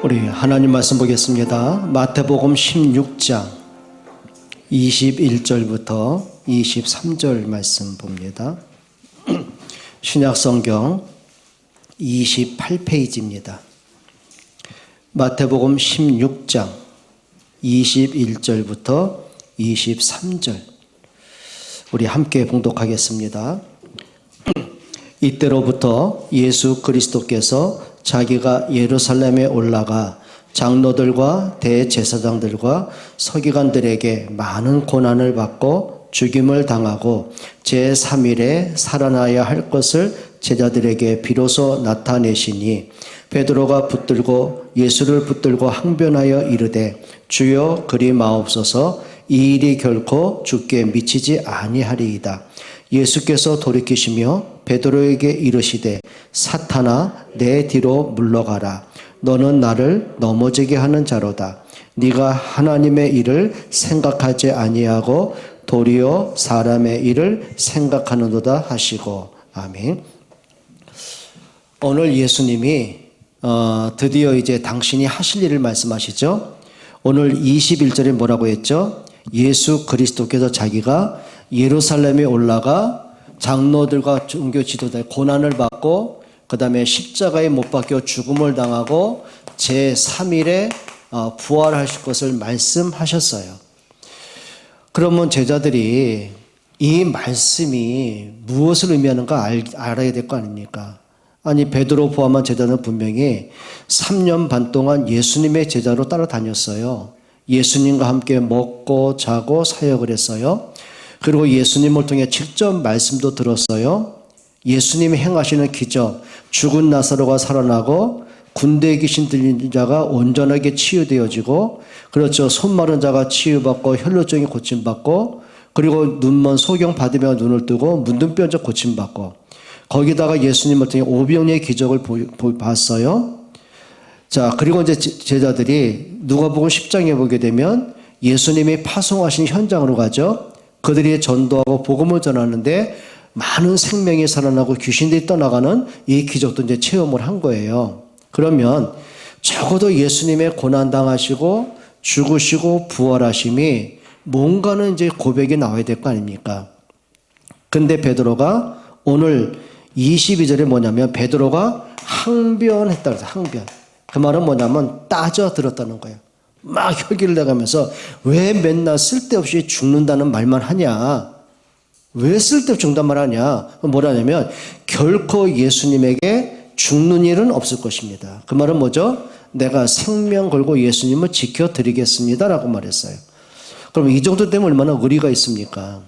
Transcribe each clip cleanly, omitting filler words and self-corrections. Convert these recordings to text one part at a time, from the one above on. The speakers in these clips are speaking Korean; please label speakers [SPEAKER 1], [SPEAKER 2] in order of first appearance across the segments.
[SPEAKER 1] 우리 하나님 말씀 보겠습니다. 마태복음 16장 21절부터 23절 말씀 봅니다. 신약성경 28페이지입니다. 마태복음 16장 21절부터 23절 우리 함께 봉독하겠습니다. 이때로부터 예수 그리스도께서 자기가 예루살렘에 올라가 장로들과 대제사장들과 서기관들에게 많은 고난을 받고 죽임을 당하고 제3일에 살아나야 할 것을 제자들에게 비로소 나타내시니 베드로가 예수를 붙들고 항변하여 이르되 주여 그리 마옵소서 이 일이 결코 주께 미치지 아니하리이다. 예수께서 돌이키시며 베드로에게 이르시되 사탄아 내 뒤로 물러가라. 너는 나를 넘어지게 하는 자로다. 네가 하나님의 일을 생각하지 아니하고 도리어 사람의 일을 생각하는도다 하시고. 아멘. 오늘 예수님이 드디어 이제 당신이 하실 일을 말씀하시죠. 오늘 21절에 뭐라고 했죠? 예수 그리스도께서 자기가 예루살렘에 올라가 장로들과 종교 지도자의 고난을 받고 그 다음에 십자가에 못 박혀 죽음을 당하고 제3일에 부활하실 것을 말씀하셨어요. 그러면 제자들이 이 말씀이 무엇을 의미하는가 알아야 될 거 아닙니까? 아니 베드로 포함한 제자는 분명히 3년 반 동안 예수님의 제자로 따라다녔어요. 예수님과 함께 먹고 자고 사역을 했어요. 그리고 예수님을 통해 직접 말씀도 들었어요. 예수님이 행하시는 기적, 죽은 나사로가 살아나고 군대에 귀신 들린 자가 온전하게 치유되어지고, 그렇죠, 손 마른 자가 치유받고 혈루증이 고침받고, 그리고 눈먼 소경 받으며 눈을 뜨고 문둥병자 고침받고, 거기다가 예수님을 통해 오병이의 기적을 봤어요. 자, 그리고 이제 제자들이 누가복음 10장에 보게 되면 예수님이 파송하신 현장으로 가죠. 그들이 전도하고 복음을 전하는데 많은 생명이 살아나고 귀신들이 떠나가는 이 기적도 이제 체험을 한 거예요. 그러면 적어도 예수님의 고난당하시고 죽으시고 부활하심이 뭔가는 이제 고백이 나와야 될 거 아닙니까? 근데 베드로가 오늘 22절에 뭐냐면 베드로가 항변했다 그래서 항변. 그 말은 뭐냐면 따져 들었다는 거예요. 막 혈기를 내가면서 왜 맨날 쓸데없이 죽는다는 말만 하냐? 왜 쓸데없이 죽는다는 말 하냐? 뭐라냐면 결코 예수님에게 죽는 일은 없을 것입니다. 그 말은 뭐죠? 내가 생명 걸고 예수님을 지켜드리겠습니다 라고 말했어요. 그럼 이 정도 되면 얼마나 의리가 있습니까?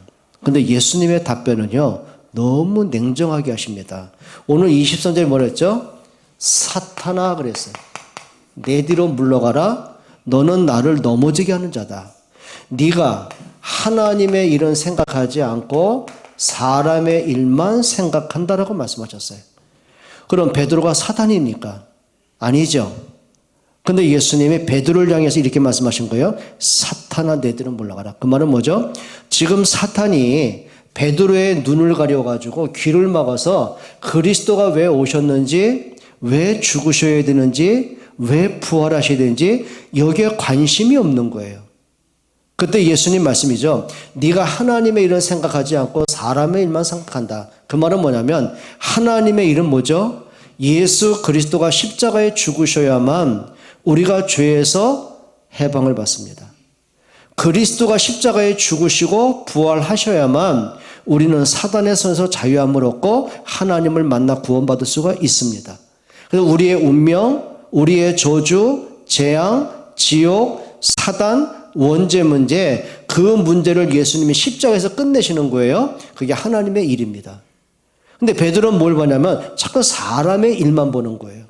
[SPEAKER 1] 근데 예수님의 답변은요 너무 냉정하게 하십니다. 오늘 23절에 뭐라 했죠? 사탄아 그랬어요. 내 뒤로 물러가라. 너는 나를 넘어지게 하는 자다. 네가 하나님의 일은 생각하지 않고 사람의 일만 생각한다라고 말씀하셨어요. 그럼 베드로가 사탄입니까? 아니죠. 근데 예수님이 베드로를 향해서 이렇게 말씀하신 거예요. 사탄아 내 뒤로 물러가라. 그 말은 뭐죠? 지금 사탄이 베드로의 눈을 가려가지고 귀를 막아서 그리스도가 왜 오셨는지, 왜 죽으셔야 되는지, 왜 부활하셔야 되는지 여기에 관심이 없는 거예요. 그때 예수님 말씀이죠. 네가 하나님의 일은 생각하지 않고 사람의 일만 생각한다. 그 말은 뭐냐면 하나님의 일은 뭐죠? 예수 그리스도가 십자가에 죽으셔야만 우리가 죄에서 해방을 받습니다. 그리스도가 십자가에 죽으시고 부활하셔야만 우리는 사단의 손에서 자유함을 얻고 하나님을 만나 구원받을 수가 있습니다. 그래서 우리의 운명, 우리의 저주, 재앙, 지옥, 사단, 원죄 문제, 그 문제를 예수님이 십자가에서 끝내시는 거예요. 그게 하나님의 일입니다. 근데 베드로는 뭘 보냐면 자꾸 사람의 일만 보는 거예요.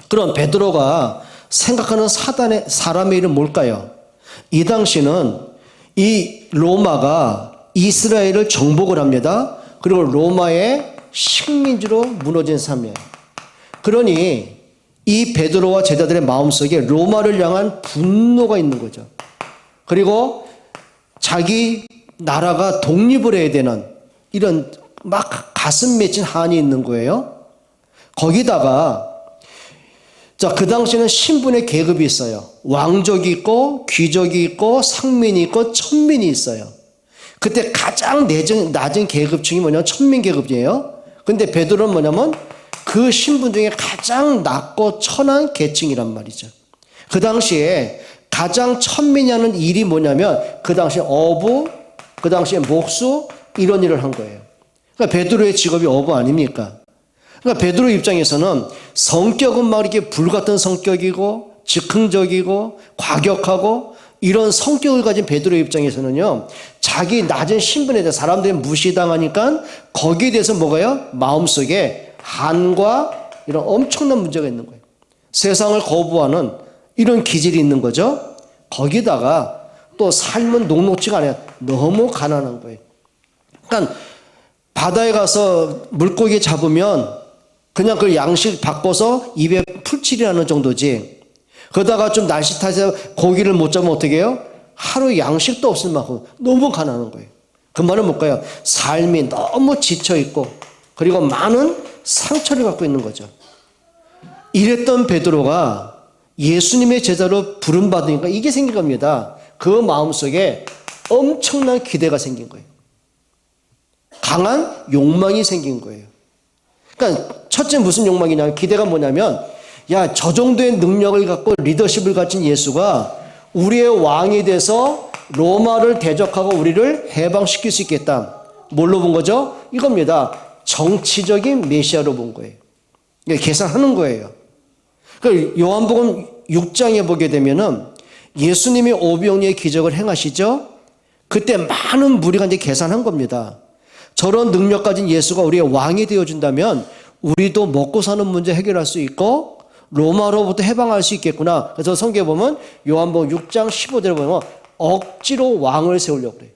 [SPEAKER 1] 그럼 베드로가 생각하는 사람의 일은 뭘까요? 이 당시는 이 로마가 이스라엘을 정복을 합니다. 그리고 로마의 식민지로 무너진 삶이에요. 그러니 이 베드로와 제자들의 마음속에 로마를 향한 분노가 있는 거죠. 그리고 자기 나라가 독립을 해야 되는 이런 막 가슴 맺힌 한이 있는 거예요. 거기다가 자, 그 당시에는 신분의 계급이 있어요. 왕족이 있고 귀족이 있고 상민이 있고 천민이 있어요. 그때 가장 낮은 계급층이 뭐냐면 천민 계급이에요. 근데 베드로는 뭐냐면 그 신분 중에 가장 낮고 천한 계층이란 말이죠. 그 당시에 가장 천민이 하는 일이 뭐냐면 그 당시에 어부, 그 당시에 목수 이런 일을 한 거예요. 그러니까 베드로의 직업이 어부 아닙니까? 그러니까 베드로 입장에서는 성격은 막 이렇게 불같은 성격이고 즉흥적이고 과격하고 이런 성격을 가진 베드로 입장에서는요, 자기 낮은 신분에 대해서 사람들이 무시당하니까 거기에 대해서 뭐가요? 마음속에 한과 이런 엄청난 문제가 있는 거예요. 세상을 거부하는 이런 기질이 있는 거죠. 거기다가 또 삶은 녹록지가 않아요. 너무 가난한 거예요. 그러니까 바다에 가서 물고기 잡으면 그냥 그 양식 바꿔서 입에 풀칠이라는 정도지. 그러다가 좀 날씨 탓에 고기를 못 잡으면 어떻게 해요? 하루 양식도 없을 만큼 너무 가난한 거예요. 그 말은 뭘까요? 삶이 너무 지쳐있고 그리고 많은 상처를 갖고 있는 거죠. 이랬던 베드로가 예수님의 제자로 부름받으니까 이게 생긴 겁니다. 그 마음속에 엄청난 기대가 생긴 거예요. 강한 욕망이 생긴 거예요. 그러니까 첫째 무슨 욕망이냐면 기대가 뭐냐면 야, 저 정도의 능력을 갖고 리더십을 가진 예수가 우리의 왕이 돼서 로마를 대적하고 우리를 해방시킬 수 있겠다. 뭘로 본 거죠? 이겁니다. 정치적인 메시아로 본 거예요. 계산하는 거예요. 요한복음 6장에 보게 되면은 예수님이 오병이의 기적을 행하시죠? 그때 많은 무리가 이제 계산한 겁니다. 저런 능력 가진 예수가 우리의 왕이 되어준다면 우리도 먹고 사는 문제 해결할 수 있고 로마로부터 해방할 수 있겠구나. 그래서 성경에 보면 요한복음 6장 15절에 보면 억지로 왕을 세우려고 그래요.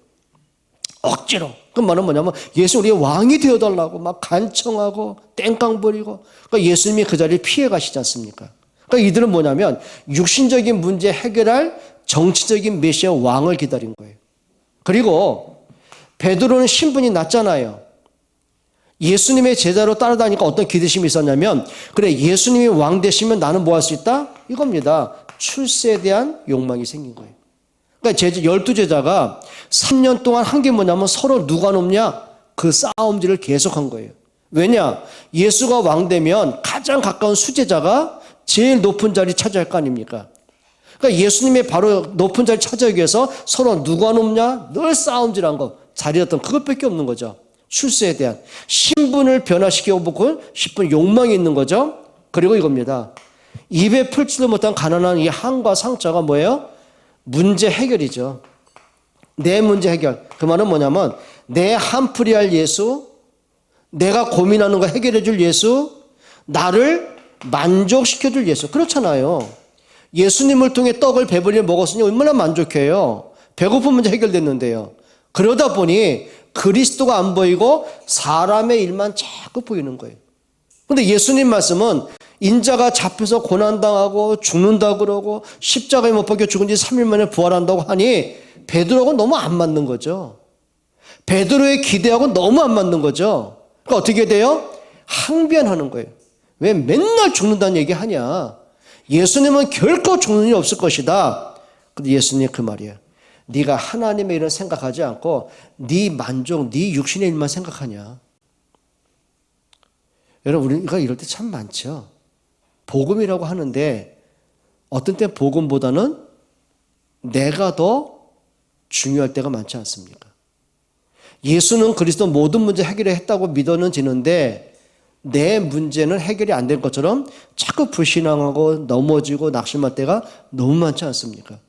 [SPEAKER 1] 억지로. 그 말은 뭐냐면 예수 우리의 왕이 되어달라고 막 간청하고 땡깡 부리고 그러니까 예수님이 그 자리를 피해 가시지 않습니까? 그러니까 이들은 뭐냐면 육신적인 문제 해결할 정치적인 메시아 왕을 기다린 거예요. 그리고 베드로는 신분이 낮잖아요. 예수님의 제자로 따라다니까 어떤 기대심이 있었냐면 그래 예수님이 왕 되시면 나는 뭐 할 수 있다? 이겁니다. 출세에 대한 욕망이 생긴 거예요. 그러니까 12제자가 3년 동안 한 게 뭐냐면 서로 누가 높냐? 그 싸움질을 계속한 거예요. 왜냐? 예수가 왕 되면 가장 가까운 수제자가 제일 높은 자리 차지할 거 아닙니까? 그러니까 예수님의 바로 높은 자리 차지하기 위해서 서로 누가 높냐? 늘 싸움질한 거. 자리였던 그것밖에 없는 거죠. 출세에 대한 신분을 변화시키고 싶은 욕망이 있는 거죠. 그리고 이겁니다. 입에 풀지도 못한 가난한 이 한과 상처가 뭐예요? 문제 해결이죠. 내 문제 해결. 그 말은 뭐냐면 내 한풀이 할 예수, 내가 고민하는 거 해결해 줄 예수, 나를 만족시켜 줄 예수. 그렇잖아요. 예수님을 통해 떡을 배불리 먹었으니 얼마나 만족해요. 배고픈 문제 해결됐는데요. 그러다 보니 그리스도가 안 보이고 사람의 일만 자꾸 보이는 거예요. 그런데 예수님 말씀은 인자가 잡혀서 고난당하고 죽는다고 그러고 십자가에 못 박혀 죽은 지 3일 만에 부활한다고 하니 베드로하고 너무 안 맞는 거죠. 베드로의 기대하고 너무 안 맞는 거죠. 그러니까 어떻게 돼요? 항변하는 거예요. 왜 맨날 죽는다는 얘기 하냐. 예수님은 결코 죽는 일 없을 것이다. 근데 예수님 그 말이에요. 네가 하나님의 일은 생각하지 않고 네 만족, 네 육신의 일만 생각하냐. 여러분 우리가 이럴 때 참 많죠. 복음이라고 하는데 어떤 때 복음보다는 내가 더 중요할 때가 많지 않습니까? 예수는 그리스도 모든 문제 해결했다고 믿어지는데 내 문제는 해결이 안 된 것처럼 자꾸 불신앙하고 넘어지고 낙심할 때가 너무 많지 않습니까?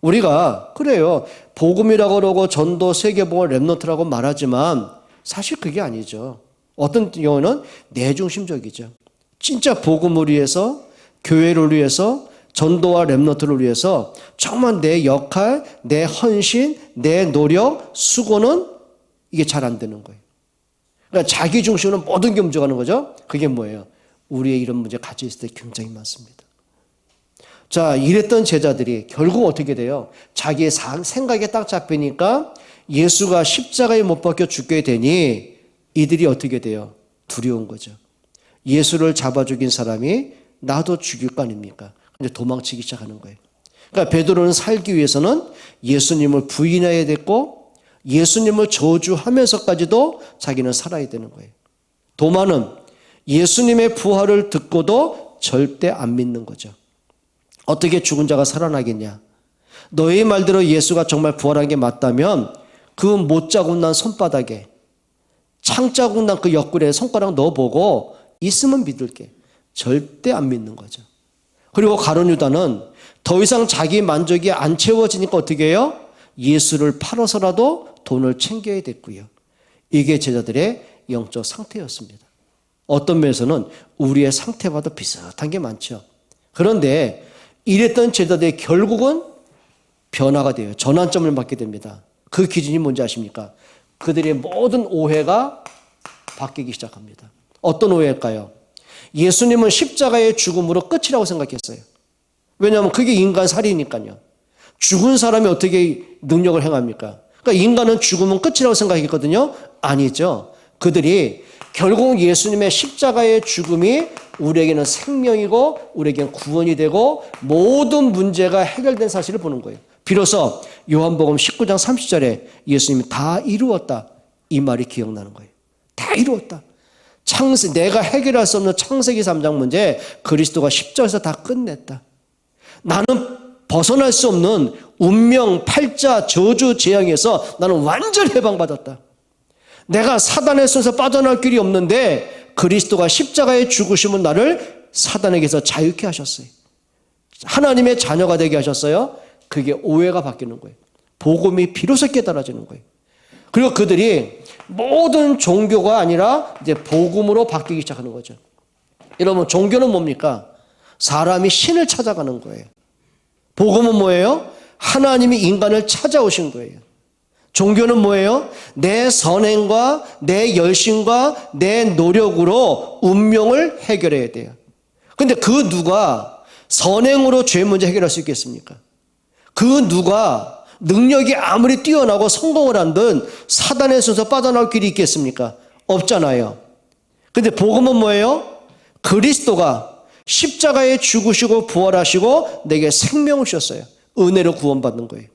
[SPEAKER 1] 우리가 그래요. 복음이라고 그러고 전도 세계복음 랩넌트라고 말하지만 사실 그게 아니죠. 어떤 경우는 내중심적이죠. 진짜 복음을 위해서 교회를 위해서 전도와 랩넌트를 위해서 정말 내 역할, 내 헌신, 내 노력, 수고는 이게 잘 안 되는 거예요. 그러니까 자기 중심으로 모든 게 움직여가는 거죠. 그게 뭐예요? 우리의 이런 문제 같이 있을 때 굉장히 많습니다. 자, 이랬던 제자들이 결국 어떻게 돼요? 자기의 생각에 딱 잡히니까 예수가 십자가에 못 박혀 죽게 되니 이들이 어떻게 돼요? 두려운 거죠. 예수를 잡아 죽인 사람이 나도 죽일 거 아닙니까? 근데 도망치기 시작하는 거예요. 그러니까 베드로는 살기 위해서는 예수님을 부인해야 됐고 예수님을 저주하면서까지도 자기는 살아야 되는 거예요. 도마는 예수님의 부활을 듣고도 절대 안 믿는 거죠. 어떻게 죽은 자가 살아나겠냐? 너의 말대로 예수가 정말 부활한 게 맞다면 그 못자국 난 손바닥에 창자국 난 그 옆구리에 손가락 넣어보고 있으면 믿을게. 절대 안 믿는 거죠. 그리고 가룟 유다는 더 이상 자기 만족이 안 채워지니까 어떻게 해요? 예수를 팔아서라도 돈을 챙겨야 됐고요. 이게 제자들의 영적 상태였습니다. 어떤 면에서는 우리의 상태와도 비슷한 게 많죠. 그런데 이랬던 제자들이 결국은 변화가 돼요. 전환점을 받게 됩니다. 그 기준이 뭔지 아십니까? 그들의 모든 오해가 바뀌기 시작합니다. 어떤 오해일까요? 예수님은 십자가의 죽음으로 끝이라고 생각했어요. 왜냐하면 그게 인간 살이니까요. 죽은 사람이 어떻게 능력을 행합니까? 그러니까 인간은 죽으면 끝이라고 생각했거든요. 아니죠. 그들이 결국 예수님의 십자가의 죽음이 우리에게는 생명이고 우리에게는 구원이 되고 모든 문제가 해결된 사실을 보는 거예요. 비로소 요한복음 19장 30절에 예수님이 다 이루었다. 이 말이 기억나는 거예요. 다 이루었다. 내가 해결할 수 없는 창세기 3장 문제 그리스도가 십자가에서 다 끝냈다. 나는 벗어날 수 없는 운명, 팔자, 저주, 재앙에서 나는 완전히 해방받았다. 내가 사단의 손에서 빠져나올 길이 없는데 그리스도가 십자가에 죽으심은 나를 사단에게서 자유케 하셨어요. 하나님의 자녀가 되게 하셨어요. 그게 오해가 바뀌는 거예요. 복음이 비로소 깨달아지는 거예요. 그리고 그들이 모든 종교가 아니라 이제 복음으로 바뀌기 시작하는 거죠. 여러분, 종교는 뭡니까? 사람이 신을 찾아가는 거예요. 복음은 뭐예요? 하나님이 인간을 찾아오신 거예요. 종교는 뭐예요? 내 선행과 내 열심과 내 노력으로 운명을 해결해야 돼요. 근데 그 누가 선행으로 죄 문제 해결할 수 있겠습니까? 그 누가 능력이 아무리 뛰어나고 성공을 한든 사단의 손에서 빠져나올 길이 있겠습니까? 없잖아요. 근데 복음은 뭐예요? 그리스도가 십자가에 죽으시고 부활하시고 내게 생명을 주셨어요. 은혜로 구원받는 거예요.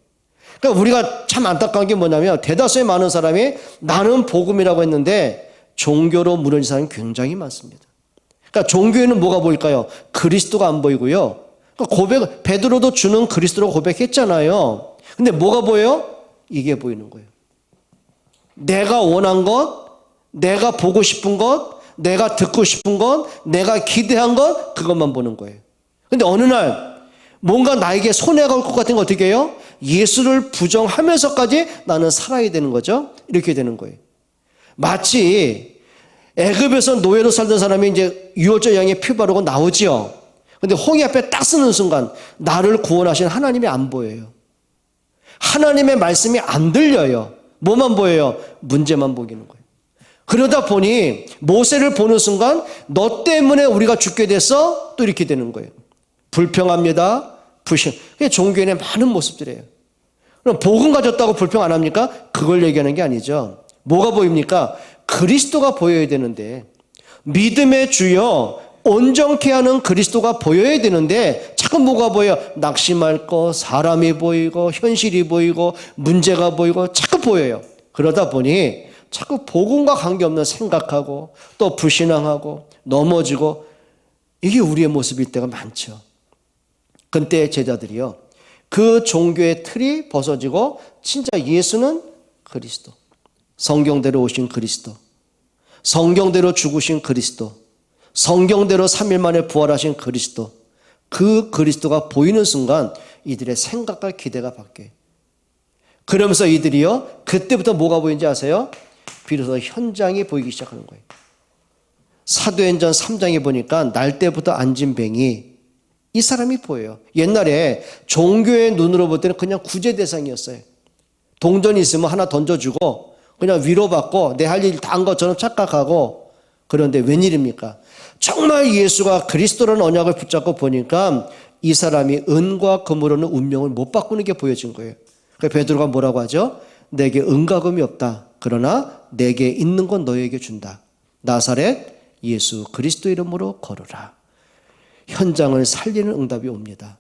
[SPEAKER 1] 그러니까 우리가 참 안타까운 게 뭐냐면 대다수의 많은 사람이 나는 복음이라고 했는데 종교로 무너진 사람이 굉장히 많습니다. 그러니까 종교에는 뭐가 보일까요? 그리스도가 안 보이고요. 그러니까 베드로도 주는 그리스도로 고백했잖아요. 근데 뭐가 보여요? 이게 보이는 거예요. 내가 원한 것, 내가 보고 싶은 것, 내가 듣고 싶은 것, 내가 기대한 것, 그것만 보는 거예요. 근데 어느 날 뭔가 나에게 손해가 올 것 같은 거 어떻게 해요? 예수를 부정하면서까지 나는 살아야 되는 거죠. 이렇게 되는 거예요. 마치 애굽에서 노예로 살던 사람이 이제 유월절 양에 피 바르고 나오지요. 근데 홍해 앞에 딱 서는 순간 나를 구원하신 하나님이 안 보여요. 하나님의 말씀이 안 들려요. 뭐만 보여요? 문제만 보이는 거예요. 그러다 보니 모세를 보는 순간 너 때문에 우리가 죽게 돼서 또 이렇게 되는 거예요. 불평합니다. 그게 종교인의 많은 모습들이에요. 그럼 복음 가졌다고 불평 안 합니까? 그걸 얘기하는 게 아니죠. 뭐가 보입니까? 그리스도가 보여야 되는데 믿음의 주여 온전케 하는 그리스도가 보여야 되는데 자꾸 뭐가 보여? 낙심할 거, 사람이 보이고 현실이 보이고 문제가 보이고 자꾸 보여요. 그러다 보니 자꾸 복음과 관계없는 생각하고 또 불신앙하고 넘어지고 이게 우리의 모습일 때가 많죠. 그때 제자들이요. 그 종교의 틀이 벗어지고 진짜 예수는 그리스도. 성경대로 오신 그리스도. 성경대로 죽으신 그리스도. 성경대로 3일 만에 부활하신 그리스도. 그 그리스도가 보이는 순간 이들의 생각과 기대가 바뀌어요. 그러면서 이들이요. 그때부터 뭐가 보이는지 아세요? 비로소 현장이 보이기 시작하는 거예요. 사도행전 3장에 보니까 날 때부터 앉은 뱅이 이 사람이 보여요. 옛날에 종교의 눈으로 볼 때는 그냥 구제 대상이었어요. 동전이 있으면 하나 던져주고 그냥 위로받고 내 할 일 다 한 것처럼 착각하고 그런데 웬일입니까? 정말 예수가 그리스도라는 언약을 붙잡고 보니까 이 사람이 은과 금으로는 운명을 못 바꾸는 게 보여진 거예요. 그래서 베드로가 뭐라고 하죠? 내게 은과 금이 없다. 그러나 내게 있는 건 너에게 준다. 나사렛 예수 그리스도 이름으로 걸으라. 현장을 살리는 응답이 옵니다.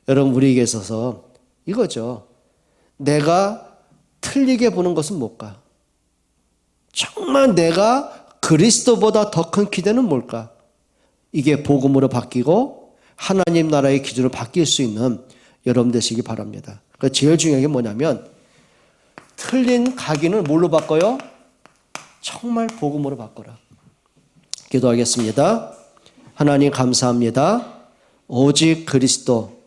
[SPEAKER 1] 여러분, 우리에게 있어서 이거죠. 내가 틀리게 보는 것은 뭘까? 정말 내가 그리스도보다 더 큰 기대는 뭘까? 이게 복음으로 바뀌고 하나님 나라의 기준으로 바뀔 수 있는 여러분 되시기 바랍니다. 그러니까 제일 중요한 게 뭐냐면 틀린 각인을 뭘로 바꿔요? 정말 복음으로 바꿔라. 기도하겠습니다. 하나님 감사합니다. 오직 그리스도,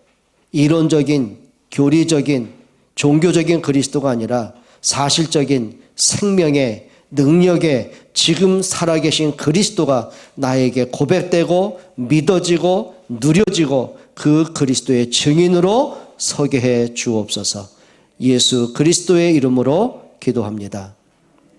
[SPEAKER 1] 이론적인, 교리적인, 종교적인 그리스도가 아니라 사실적인 생명의 능력의 지금 살아계신 그리스도가 나에게 고백되고 믿어지고 누려지고 그 그리스도의 증인으로 서게 해 주옵소서. 예수 그리스도의 이름으로 기도합니다.